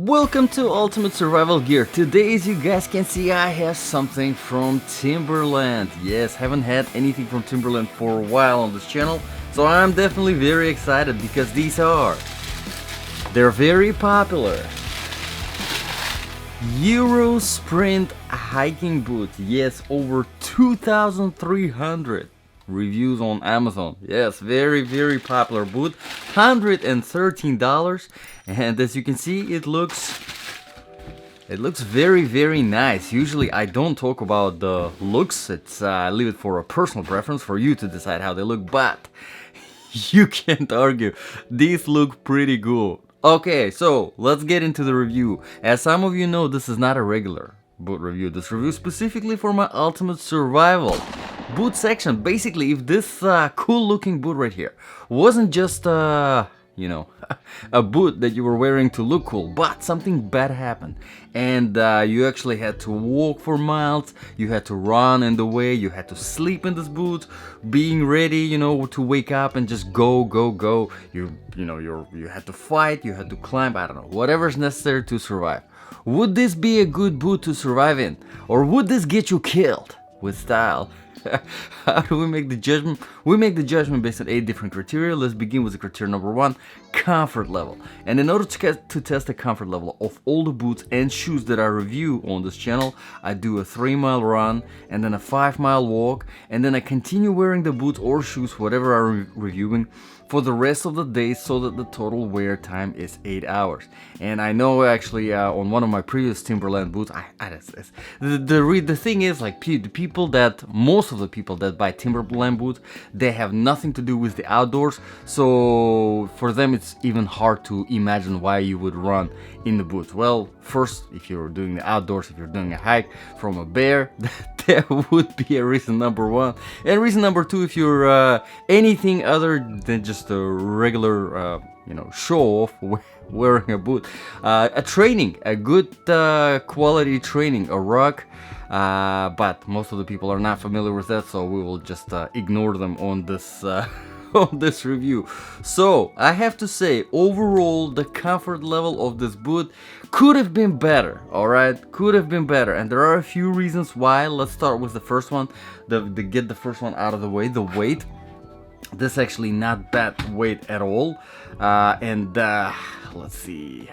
Welcome to Ultimate Survival Gear. Today, as you guys can see, I have something from Timberland. Yes, haven't had anything from Timberland for a while on this channel, so I'm definitely very excited because they're very popular. Euro Sprint hiking boot. Yes, over 2,300 reviews on Amazon. Yes, very popular boot. $113, and as you can see, it looks very nice. Usually I don't talk about the looks. I leave it for a personal preference for you to decide how they look, but you can't argue, these look pretty good. Okay, so let's get into the review. As some of you know, this is not a regular boot review. This review is specifically for my Ultimate Survival boot section. Basically, if this cool looking boot right here wasn't just you know, a boot that you were wearing to look cool, but something bad happened and you actually had to walk for miles, you had to run in the way, you had to sleep in this boot, being ready, you know, to wake up and just go. You had to fight, you had to climb, I don't know, whatever's necessary to survive. Would this be a good boot to survive in, or would this get you killed with style? How do we make the judgment? We make the judgment based on 8 different criteria. Let's begin with the criteria number 1, comfort level. And in order to test the comfort level of all the boots and shoes that I review on this channel, I do a 3-mile run and then a 5-mile walk, and then I continue wearing the boots or shoes, whatever I'm reviewing, for the rest of the day, so that the total wear time is 8 hours. And I know actually on one of my previous Timberland boots, the thing is, like, most of the people that buy Timberland boots, they have nothing to do with the outdoors, so for them it's even hard to imagine why you would run in the boots. Well, first, if you're doing the outdoors, if you're doing a hike from a bear, that would be a reason number 1. And reason number 2, if you're anything other than just a regular show off wearing a boot, a good quality training, a rug, but most of the people are not familiar with that, so we will just ignore them on this on this review. So I have to say, overall, the comfort level of this boot could have been better. All right, could have been better, and there are a few reasons why. Let's start with the first one. Get the first one out of the way. The weight. This is actually not bad weight at all, and let's see,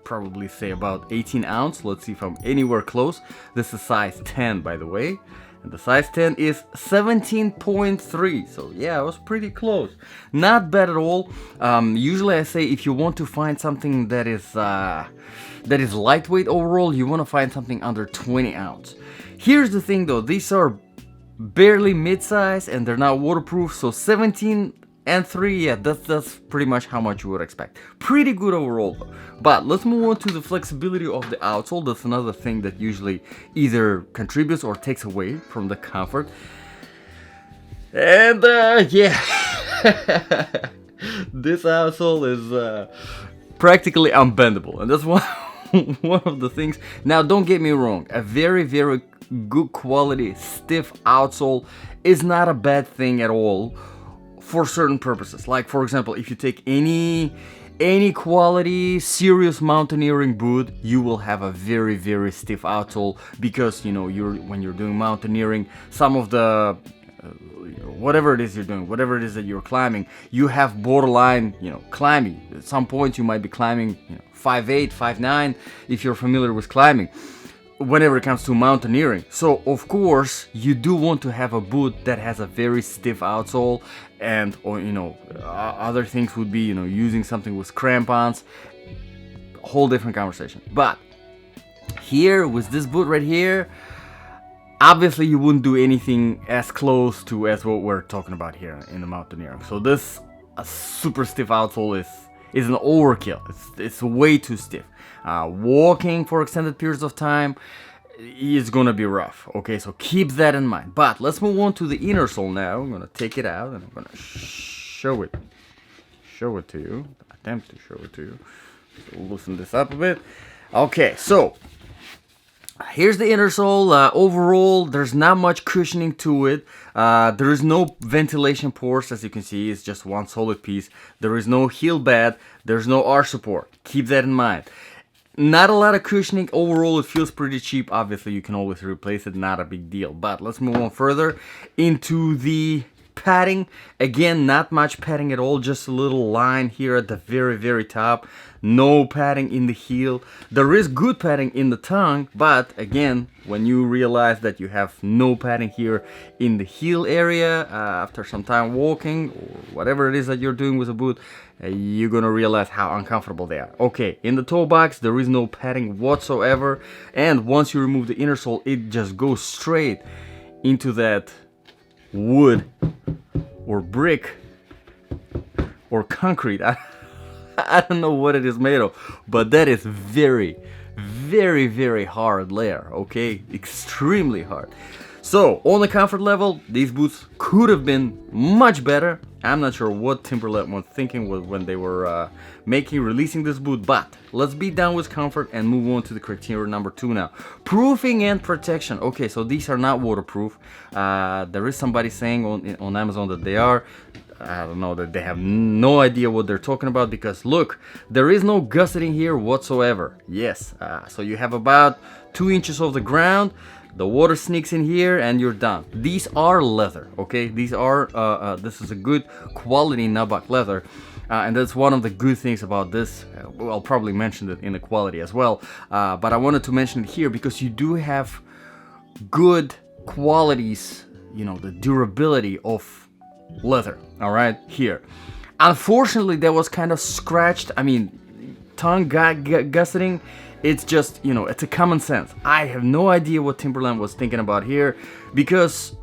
probably say about 18 ounce. Let's see if I'm anywhere close. This is size 10, by the way, and the size 10 is 17.3, so yeah, I was pretty close. Not bad at all. Usually I say, if you want to find something that is lightweight overall, you want to find something under 20 ounce. Here's the thing though, these are barely mid-size and they're not waterproof, so 17 and 3, yeah, that's pretty much how much you would expect. Pretty good overall though. But let's move on to the flexibility of the outsole. That's another thing that usually either contributes or takes away from the comfort. And yeah, this outsole is practically unbendable, and that's one of the things. Now, don't get me wrong, a very good quality stiff outsole is not a bad thing at all for certain purposes. Like, for example, if you take any quality serious mountaineering boot, you will have a very stiff outsole, because when you're doing mountaineering, some of the whatever it is you're doing, whatever it is that you're climbing, you have borderline climbing. At some points you might be climbing 5'8", 5'9", if you're familiar with climbing, whenever it comes to mountaineering. So of course you do want to have a boot that has a very stiff outsole, and other things would be using something with crampons, whole different conversation. But here with this boot right here, obviously you wouldn't do anything as close to as what we're talking about here in the mountaineering. So this a super stiff outsole is an overkill. It's way too stiff. Walking for extended periods of time is gonna be rough. Okay, so keep that in mind. But let's move on to the inner sole now. I'm gonna take it out and I'm gonna show it to you. Attempt to show it to you. So loosen this up a bit. Okay, so here's the inner sole. Overall, there's not much cushioning to it. There is no ventilation pores, as you can see. It's just one solid piece. There is no heel bed. There's no arch support. Keep that in mind. Not a lot of cushioning. Overall, it feels pretty cheap. Obviously, you can always replace it. Not a big deal. But let's move on further into the padding. Again, not much padding at all. Just a little line here at the very, very top. No padding in the heel. There is good padding in the tongue. But again, when you realize that you have no padding here in the heel area after some time walking or whatever it is that you're doing with a boot, you're gonna realize how uncomfortable they are. Okay, in the toe box there is no padding whatsoever, and once you remove the inner sole, it just goes straight into that wood or brick or concrete. I don't know what it is made of, but that is very, very, very hard layer. Okay, extremely hard. So on the comfort level, these boots could have been much better. I'm not sure what Timberland was thinking when they were releasing this boot, but let's be done with comfort and move on to the criteria number 2 now. Proofing and protection. Okay, so these are not waterproof. There is somebody saying on Amazon that they are. I don't know, that they have no idea what they're talking about, because look, there is no gusseting here whatsoever. Yes, so you have about 2 inches off the ground. The water sneaks in here and you're done. These are leather, okay? These are, this is a good quality nubuck leather. And that's one of the good things about this. I'll probably mention it in the quality as well. But I wanted to mention it here because you do have good qualities, you know, the durability of leather, all right, here. Unfortunately, that was kind of scratched. I mean, tongue gusseting. It's just, you know, it's a common sense. I have no idea what Timberland was thinking about here, because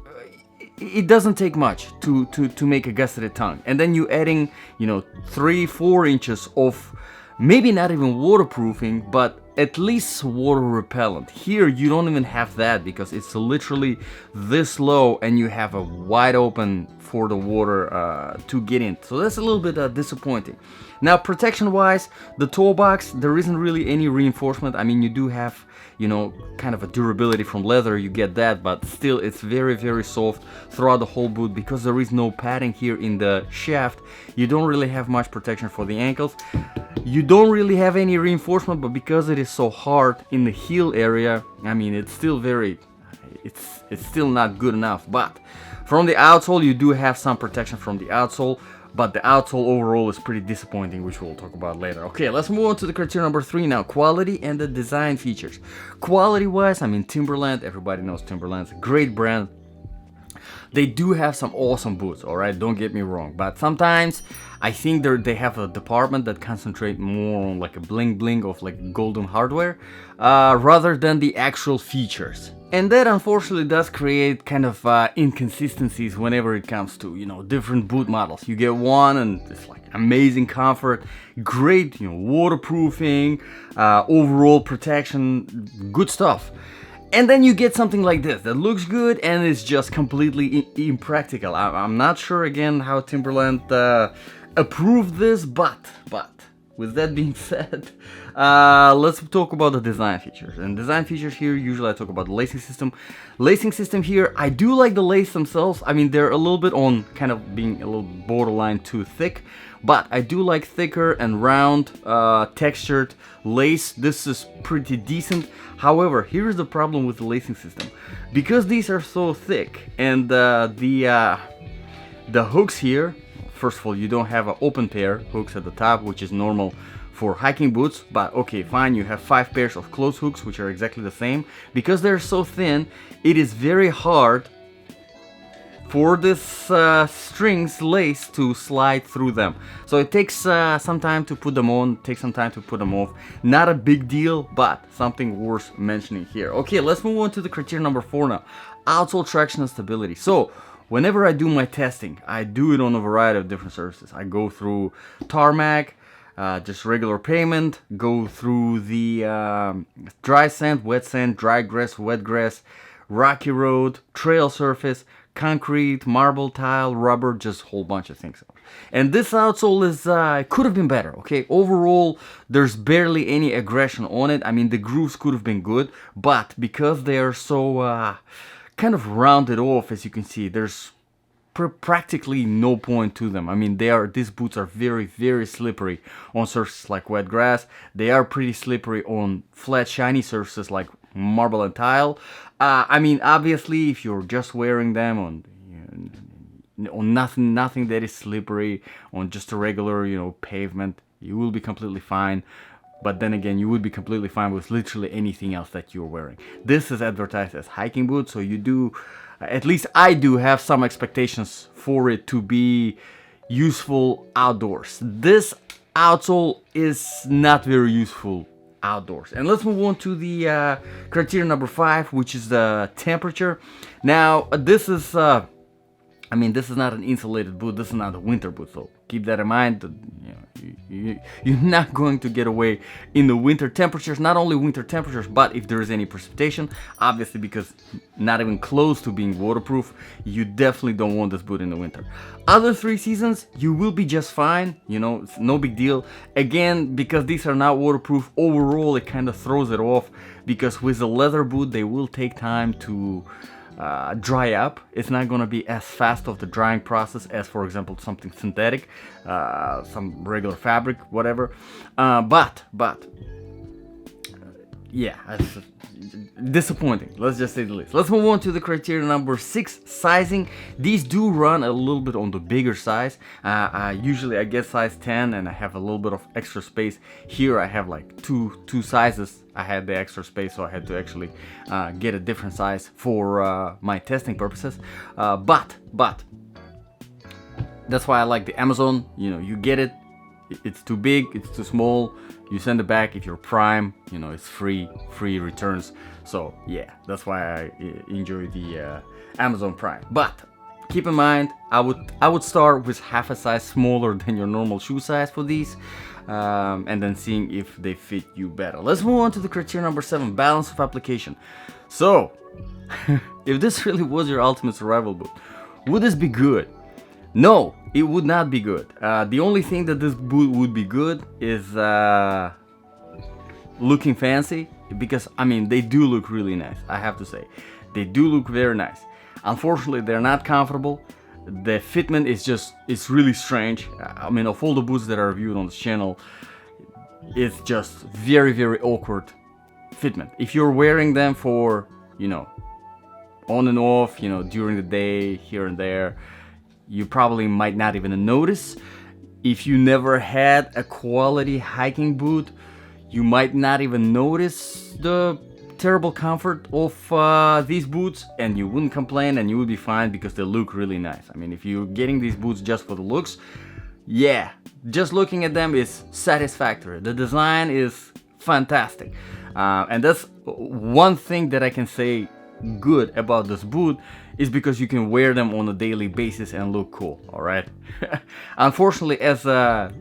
it doesn't take much to make a gusseted tongue. And then you adding, you know, 3-4 inches of maybe not even waterproofing, but at least water repellent. Here you don't even have that, because it's literally this low and you have a wide open for the water to get in. So that's a little bit disappointing. Now, protection wise, the toe box, there isn't really any reinforcement. I mean, you do have, you know, kind of a durability from leather, you get that, but still it's very, very soft throughout the whole boot. Because there is no padding here in the shaft, you don't really have much protection for the ankles. You don't really have any reinforcement, but because it is so hard in the heel area, I mean, it's still very, it's still not good enough. But from the outsole, you do have some protection from the outsole, but the outsole overall is pretty disappointing, which we'll talk about later. Okay, let's move on to the criteria number 3 now, quality and the design features. Quality wise, I mean, Timberland, everybody knows Timberland's a great brand. They do have some awesome boots, all right, don't get me wrong, but sometimes I think they have a department that concentrate more on like a bling of like golden hardware rather than the actual features. And that unfortunately does create kind of inconsistencies whenever it comes to, you know, different boot models. You get one and it's like amazing comfort, great, you know, waterproofing, overall protection, good stuff. And then you get something like this that looks good and is just completely impractical. I'm not sure again how Timberland approved this, but with that being said, let's talk about the design features. And design features here, usually I talk about the lacing system. Lacing system here, I do like the lace themselves. I mean, they're a little bit on kind of being a little borderline too thick, but I do like thicker and round textured lace. This is pretty decent. However, here's the problem with the lacing system. Because these are so thick and the hooks here, first of all, you don't have an open pair hooks at the top, which is normal for hiking boots, but okay, fine, you have 5 pairs of closed hooks, which are exactly the same. Because they're so thin, it is very hard for this strings lace to slide through them. So it takes some time to put them on, takes some time to put them off. Not a big deal, but something worth mentioning here. Okay, let's move on to the criteria number 4 now. Outsole traction and stability. So whenever I do my testing, I do it on a variety of different surfaces. I go through tarmac, just regular pavement, go through the dry sand, wet sand, dry grass, wet grass, rocky road, trail surface, concrete, marble tile, rubber, just a whole bunch of things. And this outsole is could have been better, okay? Overall, there's barely any aggression on it. I mean, the grooves could have been good, but because they are so kind of rounded off, as you can see, there's practically no point to them. I mean, these boots are very, very slippery on surfaces like wet grass. They are pretty slippery on flat, shiny surfaces like marble and tile. I mean, obviously, if you're just wearing them on nothing that is slippery, on just a regular, pavement, you will be completely fine. But then again, you would be completely fine with literally anything else that you're wearing. This is advertised as hiking boots, so you do, at least I do, have some expectations for it to be useful outdoors. This outsole is not very useful outdoors. And let's move on to the criteria number 5, which is the temperature. Now, this is this is not an insulated boot. This is not a winter boot, so keep that in mind. You're not going to get away in the winter temperatures. Not only winter temperatures, but if there is any precipitation, obviously, because not even close to being waterproof, you definitely don't want this boot in the winter. Other 3 seasons, you will be just fine. It's no big deal. Again, because these are not waterproof, overall it kind of throws it off, because with a leather boot, they will take time to dry up. It's not going to be as fast of the drying process as, for example, something synthetic, some regular fabric, whatever. But yeah, it's disappointing. Let's just say the least. Let's move on to the criteria number 6, sizing. These do run a little bit on the bigger size. Usually I get size 10, and I have a little bit of extra space. Here I have like two sizes. I had the extra space, so I had to actually get a different size for my testing purposes. But that's why I like the Amazon. You get it. It's too big, it's too small, you send it back. If you're Prime, it's free returns. So yeah, that's why I enjoy the Amazon Prime. But keep in mind, I would start with half a size smaller than your normal shoe size for these, and then seeing if they fit you better. Let's move on to the criteria number 7, balance of application. So if this really was your ultimate survival boot, would this be good? No, it would not be good. The only thing that this boot would be good is looking fancy, because they do look really nice. I have to say, they do look very nice. Unfortunately, they're not comfortable. The fitment it's really strange. Of all the boots that are reviewed on this channel, it's just very, very awkward fitment. If you're wearing them for on and off, during the day, here and there, you probably might not even notice. If you never had a quality hiking boot, you might not even notice the terrible comfort of these boots, and you wouldn't complain, and you would be fine because they look really nice. If you're getting these boots just for the looks, yeah, just looking at them is satisfactory. The design is fantastic, and that's one thing that I can say good about this boot, is because you can wear them on a daily basis and look cool. All right. Unfortunately, as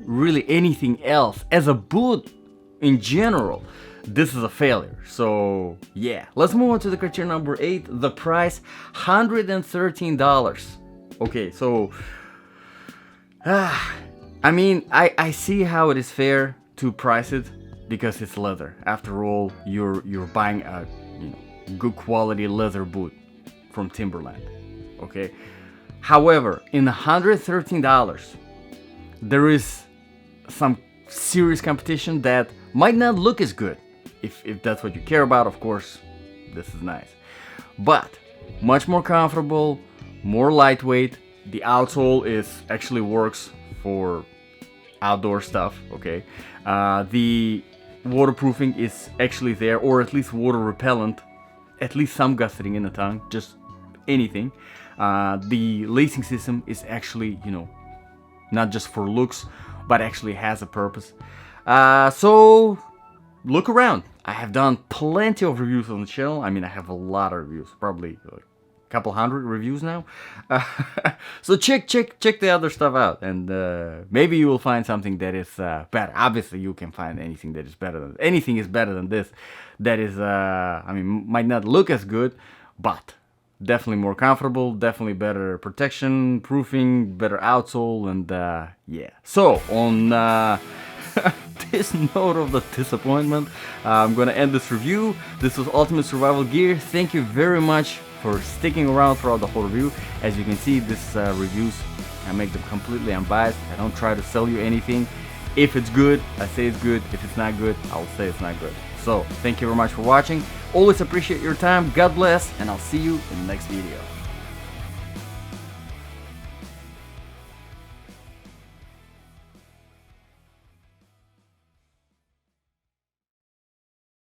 really anything else, as a boot in general, this is a failure. So yeah, let's move on to the criteria number 8, the price, $113. Okay, so I see how it is fair to price it, because it's leather. After all, you're buying a good quality leather boot from Timberland. Okay, however, in $113, there is some serious competition that might not look as good. If that's what you care about, of course, this is nice, but much more comfortable, more lightweight. The outsole actually works for outdoor stuff. Okay, the waterproofing is actually there, or at least water repellent, at least some gusseting in the tongue, just anything. The lacing system is actually, not just for looks, but actually has a purpose. So look around. I have done plenty of reviews on the channel. I have a lot of reviews, probably a couple hundred reviews now. So check the other stuff out, and maybe you will find something that is better. Obviously, you can find anything that is better than anything is better than this. That is, might not look as good, but definitely more comfortable, definitely better protection, proofing, better outsole, and yeah. So on this note of the disappointment, I'm gonna end this review. This was Ultimate Survival Gear. Thank you very much for sticking around throughout the whole review. As you can see, this reviews, I make them completely unbiased. I don't try to sell you anything. If it's good, I say it's good. If it's not good, I'll say it's not good. So thank you very much for watching. Always appreciate your time. God bless, and I'll see you in the next video.